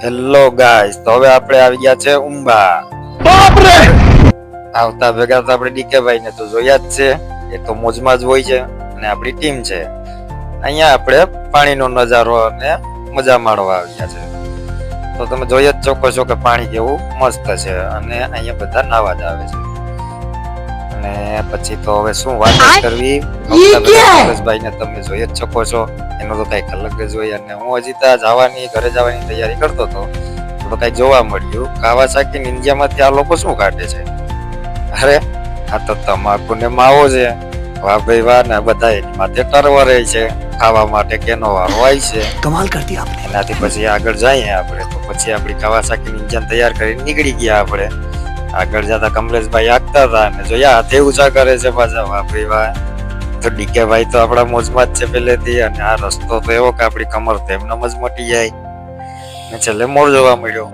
Hello guys, તો હવે આપણે આવી ગયા છે ઉંબા. બાપ રે! આવતા ભેગા તો આપણે ડીકેભાઈ ને તો જોયા જ છે, એ તો મોજમાં જ હોય છે અને આપણી ટીમ છે. અહીંયા આપણે પાણીનો નજારો અને મજા માણવા આવ્યા છે. તો તમે જોઈ જ શકો છો કે પાણી કેવું મસ્ત છે અને અહીંયા બધા નાવા જ આવે છે. અને પછી તો હવે શું વાત કરવી, ભાઈ ને તમે જોઈ જ શકો છો, એનો તો કઈક અલગ જ હોય. અને હું હજી ત્યાં જવાની ઘરે જવાની તૈયારી કરતો હતો તો કઈક જોવા મળ્યું, કાવાસાકી નિંજામાંથી આ લોકો શું કાઢે છે. અરે આ તો તમાકુ ને માવો છે. વાહ ભાઈ વાહ, ને બધા એની માથે ટરવરે છે ખાવા માટે, કેનો વારો હોય છે. કમાલ કરતી આપને. એનાથી પછી આગળ જઈએ આપણે, તો પછી આપણી કાવાસાકી નિંજાને તૈયાર કરીને નીકળી ગયા આપણે. આગળ જતા કમલેશભાઈ આગતા હતા અને જોયા હાથે ઊંચા કરે છે પાછા. વાહ ભાઈ વાહ, તો ડીકે ભાઈ તો આપણા મોજમાં જ છે પહેલેથી. અને આ રસ્તો તો એવો કે આપણી કમર તો એમને જ મટી જાય ને છેલ્લે મોર જોવા મળ્યો.